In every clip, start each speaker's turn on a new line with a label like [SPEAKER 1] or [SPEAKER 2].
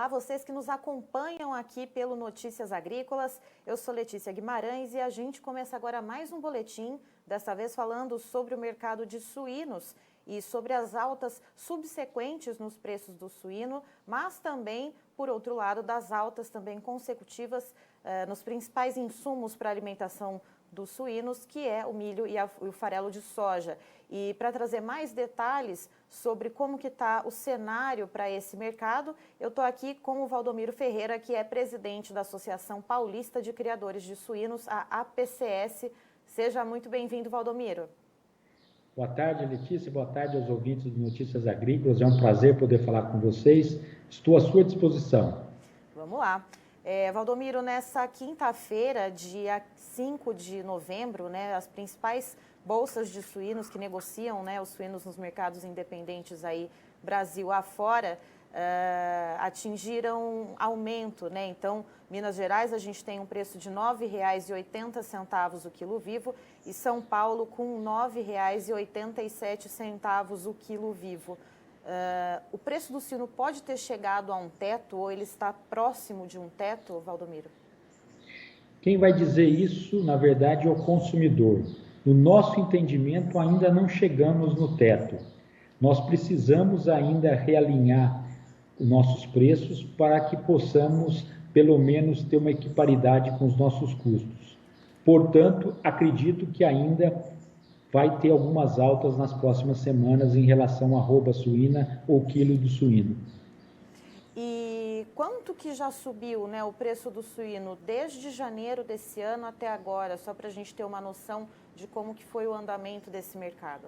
[SPEAKER 1] Olá, vocês que nos acompanham aqui pelo Notícias Agrícolas. Eu sou Letícia Guimarães e a gente começa agora mais um boletim, desta vez falando sobre o mercado de suínos e sobre as altas subsequentes nos preços do suíno, mas também, por outro lado, das altas também consecutivas nos principais insumos para a alimentação dos suínos, que é o milho e o farelo de soja. E para trazer mais detalhes sobre como que está o cenário para esse mercado, eu estou aqui com o Valdomiro Ferreira, que é presidente da Associação Paulista de Criadores de Suínos, a APCS. Seja muito bem-vindo, Valdomiro.
[SPEAKER 2] Boa tarde, Letícia. Boa tarde aos ouvintes de Notícias Agrícolas. É um prazer poder falar com vocês. Estou à sua disposição.
[SPEAKER 1] Vamos lá. Valdomiro, nessa quinta-feira, dia 5 de novembro, as principais bolsas de suínos que negociam os suínos nos mercados independentes aí, Brasil afora, atingiram aumento, Então, Minas Gerais, a gente tem um preço de R$ 9,80 o quilo vivo e São Paulo com R$ 9,87 o quilo vivo. O preço do suíno pode ter chegado a um teto ou ele está próximo de um teto, Valdomiro?
[SPEAKER 2] Quem vai dizer isso, na verdade, é o consumidor. No nosso entendimento, ainda não chegamos no teto. Nós precisamos ainda realinhar os nossos preços para que possamos, pelo menos, ter uma equiparidade com os nossos custos. Portanto, acredito que ainda vai ter algumas altas nas próximas semanas em relação à arroba suína ou quilo do suíno.
[SPEAKER 1] E quanto que já subiu o preço do suíno desde janeiro desse ano até agora, só para a gente ter uma noção de como que foi o andamento desse mercado?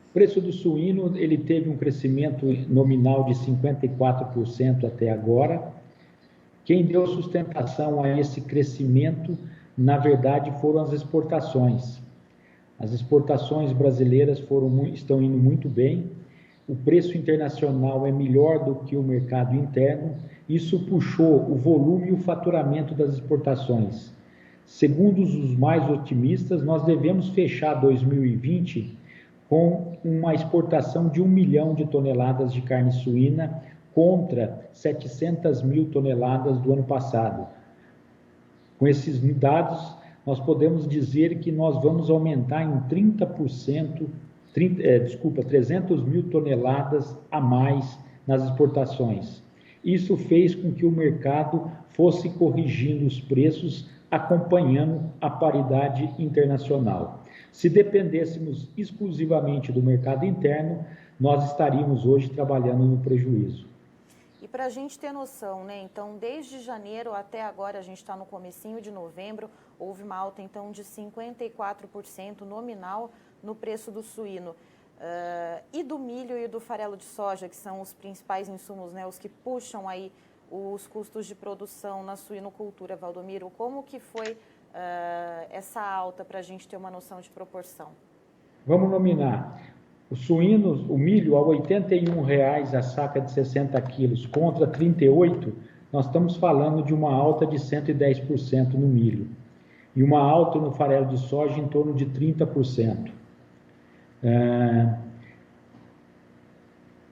[SPEAKER 2] O preço do suíno ele teve um crescimento nominal de 54% até agora. Quem deu sustentação a esse crescimento, na verdade, foram as exportações. As exportações brasileiras estão indo muito bem, o preço internacional é melhor do que o mercado interno, isso puxou o volume e o faturamento das exportações. Segundo os mais otimistas, nós devemos fechar 2020 com uma exportação de 1 milhão de toneladas de carne suína contra 700 mil toneladas do ano passado. Com esses dados, nós podemos dizer que nós vamos aumentar em 300 mil toneladas a mais nas exportações. Isso fez com que o mercado fosse corrigindo os preços, acompanhando a paridade internacional. Se dependêssemos exclusivamente do mercado interno, nós estaríamos hoje trabalhando no prejuízo.
[SPEAKER 1] E para a gente ter noção, então, desde janeiro até agora, a gente está no comecinho de novembro, houve uma alta, então, de 54% nominal no preço do suíno. E do milho e do farelo de soja, que são os principais insumos, os que puxam aí os custos de produção na suinocultura, Valdomiro, como que foi essa alta para a gente ter uma noção de proporção?
[SPEAKER 2] Vamos nominar. Os suínos, o milho, a R$ 81,00 a saca de 60 quilos contra 38, nós estamos falando de uma alta de 110% no milho. E uma alta no farelo de soja em torno de 30%.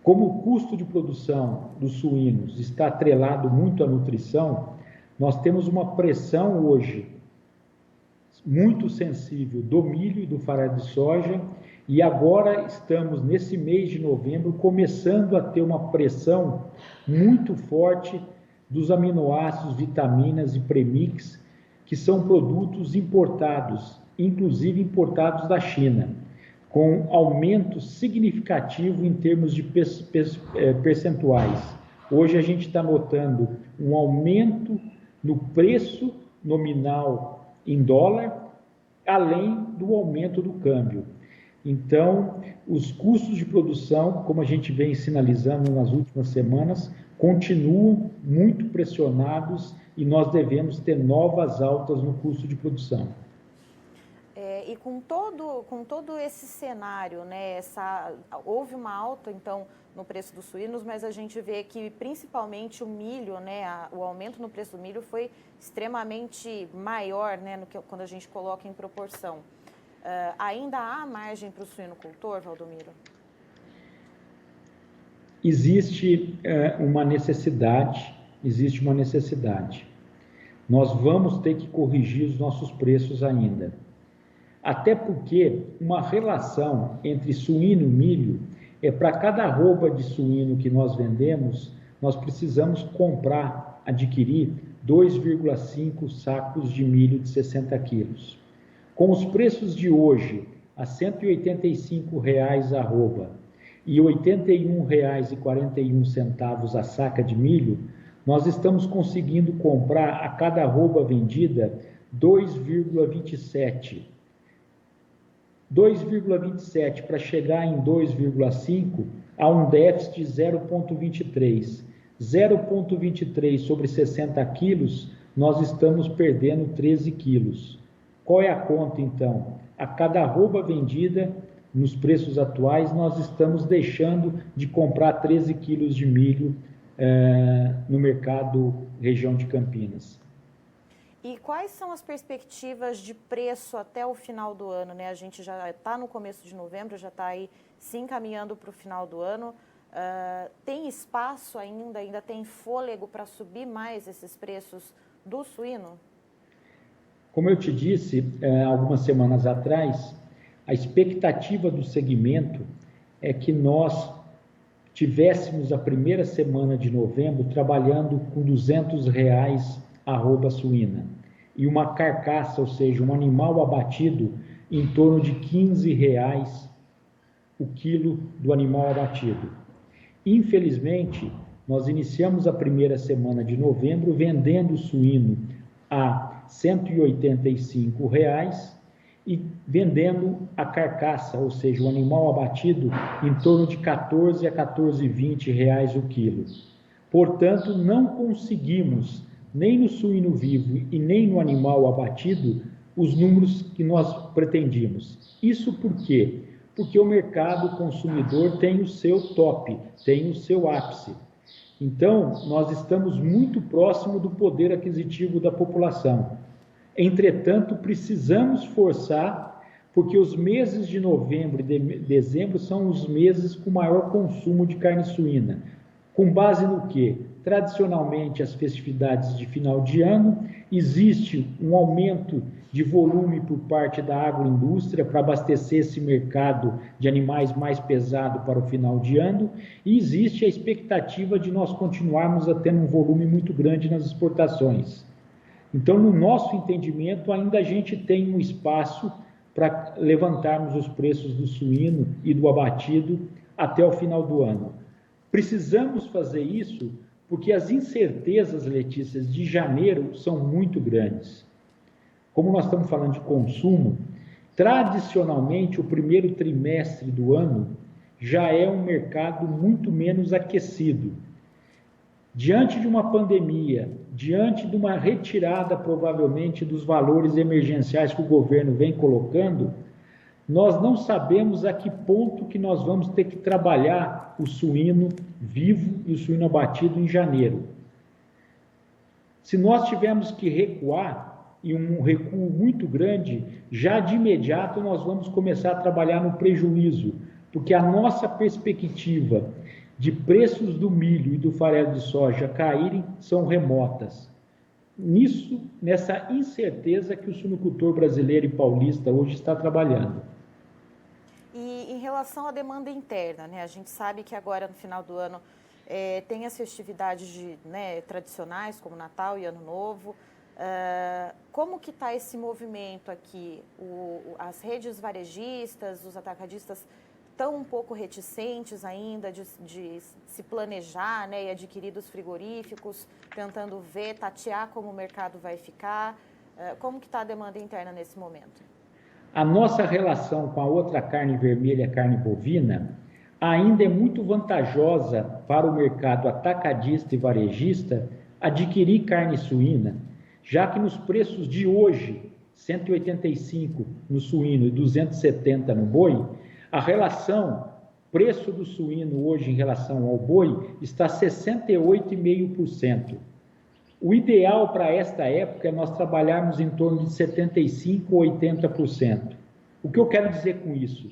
[SPEAKER 2] Como o custo de produção dos suínos está atrelado muito à nutrição, nós temos uma pressão hoje muito sensível do milho e do farelo de soja, e agora estamos, nesse mês de novembro, começando a ter uma pressão muito forte dos aminoácidos, vitaminas e premix, que são produtos importados, inclusive importados da China, com aumento significativo em termos de percentuais. Hoje a gente está notando um aumento no preço nominal em dólar, além do aumento do câmbio. Então, os custos de produção, como a gente vem sinalizando nas últimas semanas, continuam muito pressionados e nós devemos ter novas altas no custo de produção.
[SPEAKER 1] E com todo esse cenário, houve uma alta, então, no preço dos suínos, mas a gente vê que, principalmente, o milho, o aumento no preço do milho foi extremamente maior, quando a gente coloca em proporção. Ainda há margem para o suinocultor, Valdomiro?
[SPEAKER 2] Existe uma necessidade existe uma necessidade. Nós vamos ter que corrigir os nossos preços ainda. Até porque uma relação entre suíno e milho é para cada arroba de suíno que nós vendemos, nós precisamos adquirir 2,5 sacos de milho de 60 quilos. Com os preços de hoje, a R$ 185,00 a arroba e R$ 81,41 a saca de milho, nós estamos conseguindo comprar a cada arroba vendida 2,27. 2,27 para chegar em 2,5 há um déficit de 0,23. 0,23 sobre 60 quilos, nós estamos perdendo 13 quilos. Qual é a conta, então? A cada arroba vendida, nos preços atuais, nós estamos deixando de comprar 13 quilos de milho no mercado região de Campinas.
[SPEAKER 1] E quais são as perspectivas de preço até o final do ano, né? A gente já está no começo de novembro, já está aí se encaminhando para o final do ano. Tem espaço ainda tem fôlego para subir mais esses preços do suíno?
[SPEAKER 2] Como eu te disse algumas semanas atrás, a expectativa do segmento é que nós tivéssemos a primeira semana de novembro trabalhando com R$ 200,00 a arroba suína e uma carcaça, ou seja, um animal abatido em torno de R$ 15,00 o quilo do animal abatido. Infelizmente, nós iniciamos a primeira semana de novembro vendendo o suíno a R$ 185,00 e vendendo a carcaça, ou seja, o animal abatido, em torno de R$ 14 a R$ 14,20 o quilo. Portanto, não conseguimos, nem no suíno vivo e nem no animal abatido, os números que nós pretendíamos. Isso por quê? Porque o mercado consumidor tem o seu top, tem o seu ápice. Então, nós estamos muito próximo do poder aquisitivo da população. Entretanto, precisamos forçar, porque os meses de novembro e dezembro são os meses com maior consumo de carne suína. Com base no quê? Tradicionalmente, as festividades de final de ano, existe um aumento de volume por parte da agroindústria para abastecer esse mercado de animais mais pesado para o final de ano, e existe a expectativa de nós continuarmos a ter um volume muito grande nas exportações. Então, no nosso entendimento, ainda a gente tem um espaço para levantarmos os preços do suíno e do abatido até o final do ano. Precisamos fazer isso porque as incertezas, Letícia, de janeiro são muito grandes. Como nós estamos falando de consumo, tradicionalmente o primeiro trimestre do ano já é um mercado muito menos aquecido. Diante de uma pandemia, diante de uma retirada provavelmente dos valores emergenciais que o governo vem colocando, nós não sabemos a que ponto que nós vamos ter que trabalhar o suíno vivo e o suíno abatido em janeiro. Se nós tivermos que recuar, e um recuo muito grande, já de imediato nós vamos começar a trabalhar no prejuízo, porque a nossa perspectiva de preços do milho e do farelo de soja caírem são remotas. Nessa incerteza que o suinocultor brasileiro e paulista hoje está trabalhando.
[SPEAKER 1] E em relação à demanda interna, né? A gente sabe que agora no final do ano tem as festividades tradicionais, como Natal e Ano Novo. Como que está esse movimento aqui? As redes varejistas, os atacadistas estão um pouco reticentes ainda de se planejar, né, e adquirir dos frigoríficos, tentando tatear como o mercado vai ficar. Como que está a demanda interna nesse momento?
[SPEAKER 2] A nossa relação com a outra carne vermelha, a carne bovina, ainda é muito vantajosa para o mercado atacadista e varejista adquirir carne suína, já que nos preços de hoje, 185 no suíno e 270 no boi, a relação preço do suíno hoje em relação ao boi está 68,5%. O ideal para esta época é nós trabalharmos em torno de 75% ou 80%. O que eu quero dizer com isso?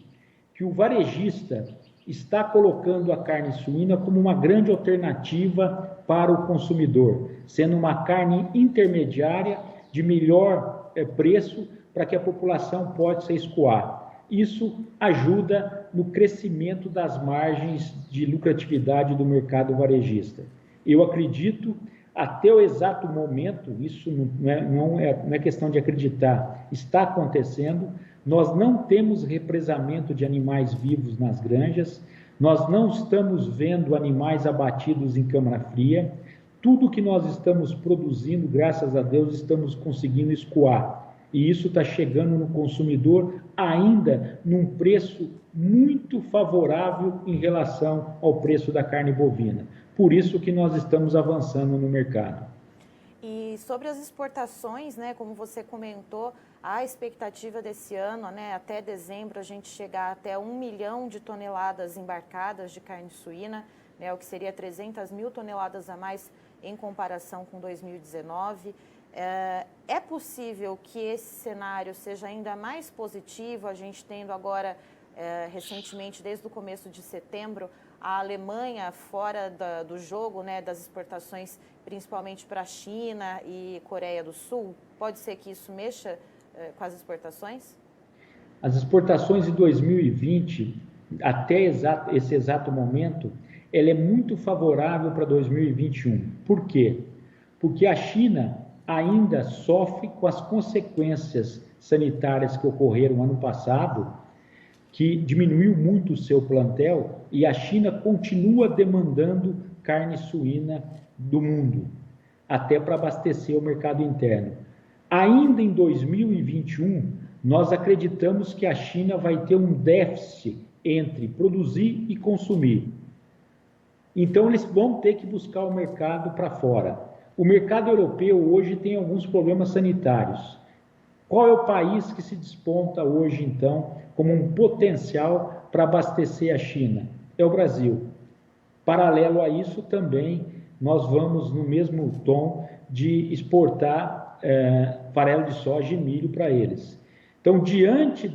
[SPEAKER 2] Que o varejista está colocando a carne suína como uma grande alternativa para o consumidor, sendo uma carne intermediária de melhor preço para que a população possa escoar. Isso ajuda no crescimento das margens de lucratividade do mercado varejista. Eu acredito, até o exato momento, isso não é questão de acreditar, está acontecendo. Nós não temos represamento de animais vivos nas granjas, nós não estamos vendo animais abatidos em câmara fria. Tudo que nós estamos produzindo, graças a Deus, estamos conseguindo escoar. E isso está chegando no consumidor ainda num preço muito favorável em relação ao preço da carne bovina. Por isso que nós estamos avançando no mercado.
[SPEAKER 1] E sobre as exportações, né, como você comentou, a expectativa desse ano, né, até dezembro, a gente chegar até 1 milhão de toneladas embarcadas de carne suína, né, o que seria 300 mil toneladas a mais em comparação com 2019. É possível que esse cenário seja ainda mais positivo, a gente tendo agora, recentemente, desde o começo de setembro, a Alemanha fora do jogo, né, das exportações, principalmente para a China e Coreia do Sul? Pode ser que isso mexa com as exportações?
[SPEAKER 2] As exportações de 2020, até esse exato momento, ela é muito favorável para 2021. Por quê? Porque a China ainda sofre com as consequências sanitárias que ocorreram ano passado, que diminuiu muito o seu plantel, e a China continua demandando carne suína do mundo, até para abastecer o mercado interno. Ainda em 2021, nós acreditamos que a China vai ter um déficit entre produzir e consumir. Então, eles vão ter que buscar o mercado para fora. O mercado europeu hoje tem alguns problemas sanitários. Qual é o país que se desponta hoje, então, como um potencial para abastecer a China? É o Brasil. Paralelo a isso, também, nós vamos no mesmo tom de exportar farelo de soja e milho para eles. Então, diante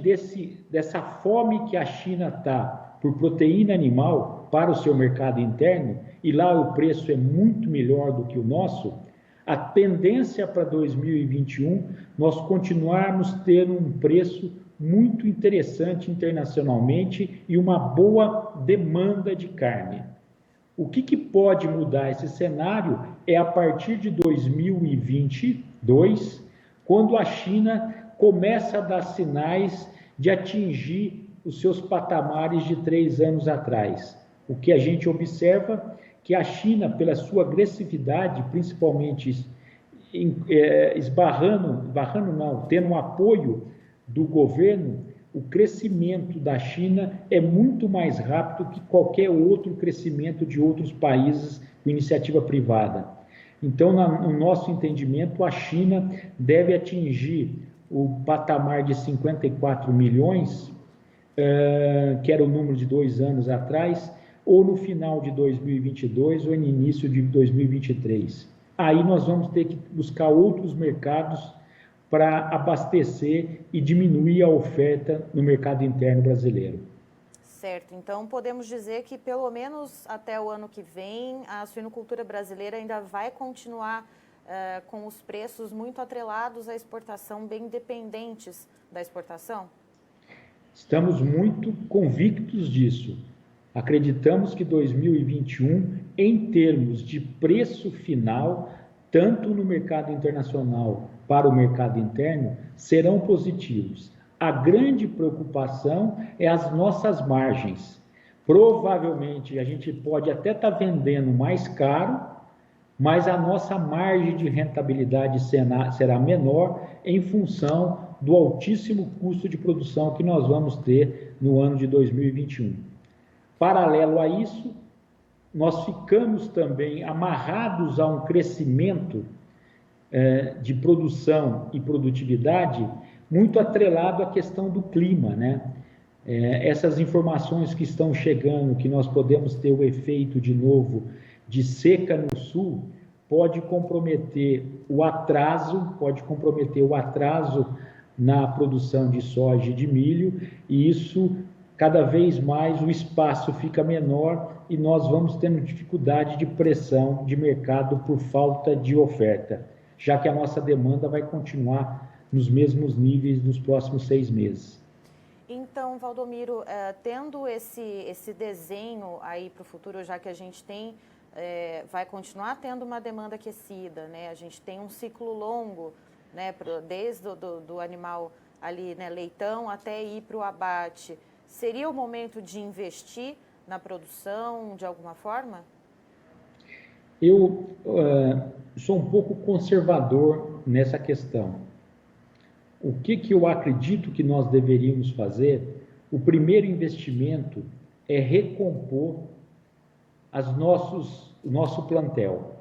[SPEAKER 2] dessa fome que a China está por proteína animal para o seu mercado interno, e lá o preço é muito melhor do que o nosso, a tendência para 2021, nós continuarmos tendo um preço muito interessante internacionalmente e uma boa demanda de carne. O que pode mudar esse cenário é a partir de 2022, quando a China começa a dar sinais de atingir os seus patamares de 3 anos atrás. O que a gente observa que a China, pela sua agressividade, principalmente tendo um apoio do governo, o crescimento da China é muito mais rápido que qualquer outro crescimento de outros países com iniciativa privada. Então, no nosso entendimento, a China deve atingir o patamar de 54 milhões, que era o número de 2 anos atrás, ou no final de 2022 ou no início de 2023. Aí nós vamos ter que buscar outros mercados para abastecer e diminuir a oferta no mercado interno brasileiro.
[SPEAKER 1] Certo, então podemos dizer que pelo menos até o ano que vem a suinocultura brasileira ainda vai continuar com os preços muito atrelados à exportação, bem dependentes da exportação?
[SPEAKER 2] Estamos muito convictos disso. Acreditamos que 2021, em termos de preço final, tanto no mercado internacional para o mercado interno, serão positivos. A grande preocupação é as nossas margens. Provavelmente a gente pode até estar vendendo mais caro, mas a nossa margem de rentabilidade será menor em função do altíssimo custo de produção que nós vamos ter no ano de 2021. Paralelo a isso, nós ficamos também amarrados a um crescimento de produção e produtividade muito atrelado à questão do clima, né? Essas informações que estão chegando, que nós podemos ter o efeito de novo de seca no sul, pode comprometer o atraso na produção de soja e de milho, e isso cada vez mais o espaço fica menor e nós vamos tendo dificuldade de pressão de mercado por falta de oferta, já que a nossa demanda vai continuar nos mesmos níveis nos próximos 6 meses.
[SPEAKER 1] Então, Valdomiro, tendo esse desenho aí para o futuro, já que a gente tem, vai continuar tendo uma demanda aquecida, né? A gente tem um ciclo longo, né? Desde do animal ali, né, leitão, até ir para o abate. Seria o momento de investir na produção de alguma forma?
[SPEAKER 2] Eu sou um pouco conservador nessa questão. O que eu acredito que nós deveríamos fazer? O primeiro investimento é recompor o nosso plantel.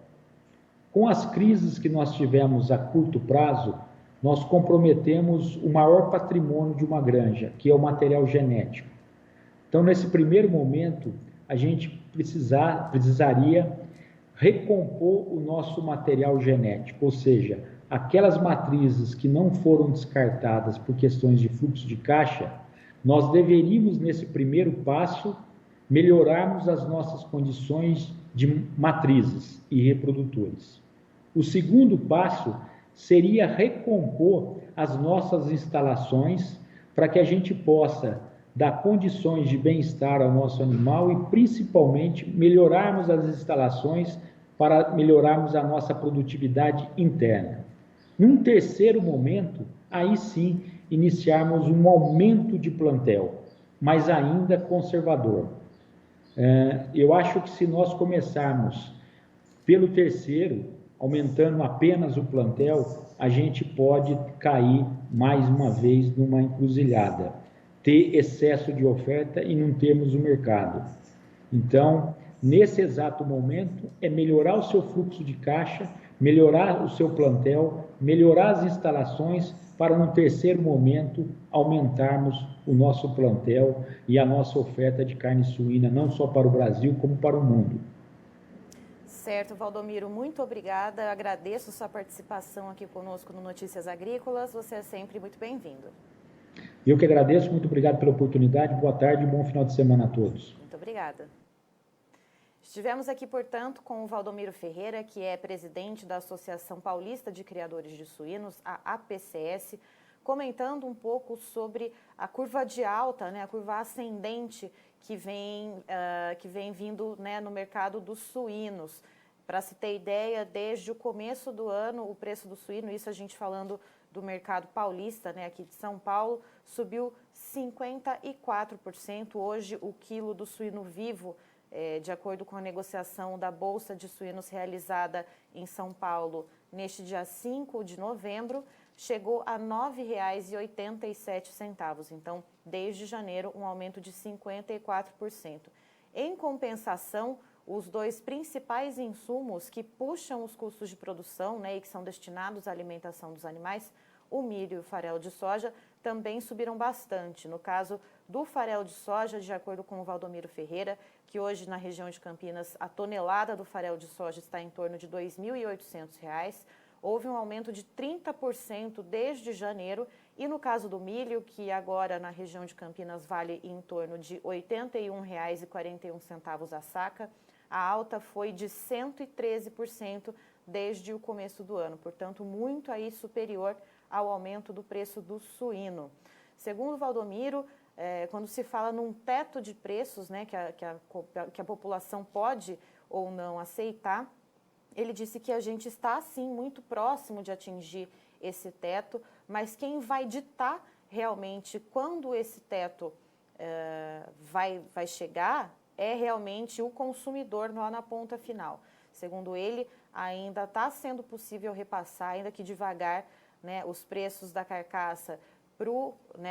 [SPEAKER 2] Com as crises que nós tivemos a curto prazo, nós comprometemos o maior patrimônio de uma granja, que é o material genético. Então, nesse primeiro momento, a gente precisaria recompor o nosso material genético, ou seja, aquelas matrizes que não foram descartadas por questões de fluxo de caixa, nós deveríamos, nesse primeiro passo, melhorarmos as nossas condições de matrizes e reprodutores. O segundo passo seria recompor as nossas instalações para que a gente possa dar condições de bem-estar ao nosso animal e, principalmente, melhorarmos as instalações para melhorarmos a nossa produtividade interna. Num terceiro momento, aí sim, iniciarmos um aumento de plantel, mas ainda conservador. Eu acho que se nós começarmos pelo terceiro, aumentando apenas o plantel, a gente pode cair mais uma vez numa encruzilhada, ter excesso de oferta e não termos o mercado. Então, nesse exato momento, é melhorar o seu fluxo de caixa, melhorar o seu plantel, melhorar as instalações, para no terceiro momento aumentarmos o nosso plantel e a nossa oferta de carne suína, não só para o Brasil, como para o mundo.
[SPEAKER 1] Certo, Valdomiro, muito obrigada. Agradeço sua participação aqui conosco no Notícias Agrícolas. Você é sempre muito bem-vindo.
[SPEAKER 2] Eu que agradeço, muito obrigado pela oportunidade. Boa tarde e bom final de semana a todos.
[SPEAKER 1] Muito obrigada. Estivemos aqui, portanto, com o Valdomiro Ferreira, que é presidente da Associação Paulista de Criadores de Suínos, a APCS, comentando um pouco sobre a curva de alta, né, a curva ascendente que vem vindo, né, no mercado dos suínos. Para se ter ideia, desde o começo do ano, o preço do suíno, isso a gente falando do mercado paulista, né, aqui de São Paulo, subiu 54%. Hoje, o quilo do suíno vivo, de acordo com a negociação da Bolsa de Suínos realizada em São Paulo neste dia 5 de novembro, chegou a R$ 9,87. Então, desde janeiro, um aumento de 54%. Em compensação, os dois principais insumos que puxam os custos de produção, né, e que são destinados à alimentação dos animais, o milho e o farelo de soja, também subiram bastante. No caso do farelo de soja, de acordo com o Valdomiro Ferreira, que hoje na região de Campinas a tonelada do farelo de soja está em torno de R$ 2.800, houve um aumento de 30% desde janeiro, e no caso do milho, que agora na região de Campinas vale em torno de R$ 81,41 a saca, a alta foi de 113% desde o começo do ano, portanto muito aí superior ao aumento do preço do suíno. Segundo o Valdomiro, quando se fala num teto de preços, né, que a população pode ou não aceitar, ele disse que a gente está, sim, muito próximo de atingir esse teto, mas quem vai ditar realmente quando esse teto vai chegar é realmente o consumidor lá na ponta final. Segundo ele, ainda está sendo possível repassar, ainda que devagar, né, os preços da carcaça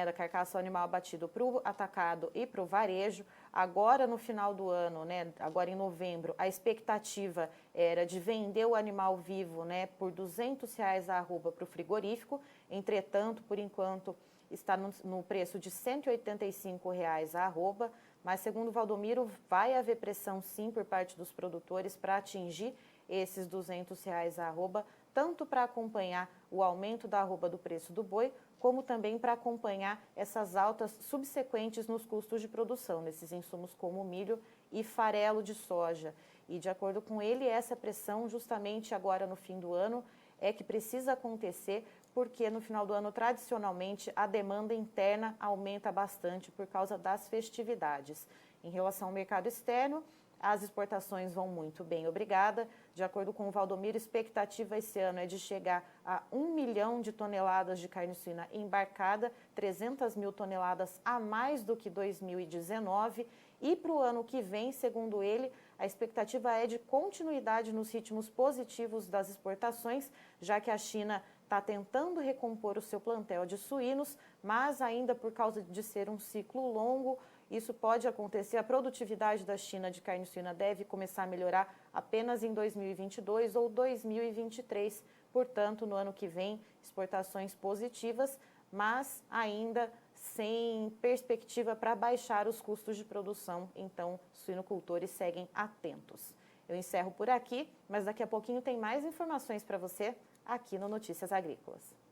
[SPEAKER 1] da carcaça animal abatido para o atacado e para o varejo. Agora, no final do ano, né, agora em novembro, a expectativa era de vender o animal vivo, né, por R$ 200 a arroba para o frigorífico. Entretanto, por enquanto, está no preço de R$ 185 a arroba. Mas, segundo o Valdomiro, vai haver pressão, sim, por parte dos produtores para atingir esses R$ 200 a arroba, tanto para acompanhar o aumento da arroba do preço do boi, como também para acompanhar essas altas subsequentes nos custos de produção, nesses insumos como milho e farelo de soja. E, de acordo com ele, essa pressão, justamente agora no fim do ano, é que precisa acontecer, porque no final do ano, tradicionalmente, a demanda interna aumenta bastante por causa das festividades. Em relação ao mercado externo, as exportações vão muito bem, obrigada. De acordo com o Valdomiro, a expectativa esse ano é de chegar a 1 milhão de toneladas de carne suína embarcada, 300 mil toneladas a mais do que 2019. E para o ano que vem, segundo ele, a expectativa é de continuidade nos ritmos positivos das exportações, já que a China está tentando recompor o seu plantel de suínos, mas ainda por causa de ser um ciclo longo, isso pode acontecer. A produtividade da China de carne suína deve começar a melhorar apenas em 2022 ou 2023. Portanto, no ano que vem, exportações positivas, mas ainda sem perspectiva para baixar os custos de produção. Então, os suinocultores seguem atentos. Eu encerro por aqui, mas daqui a pouquinho tem mais informações para você aqui no Notícias Agrícolas.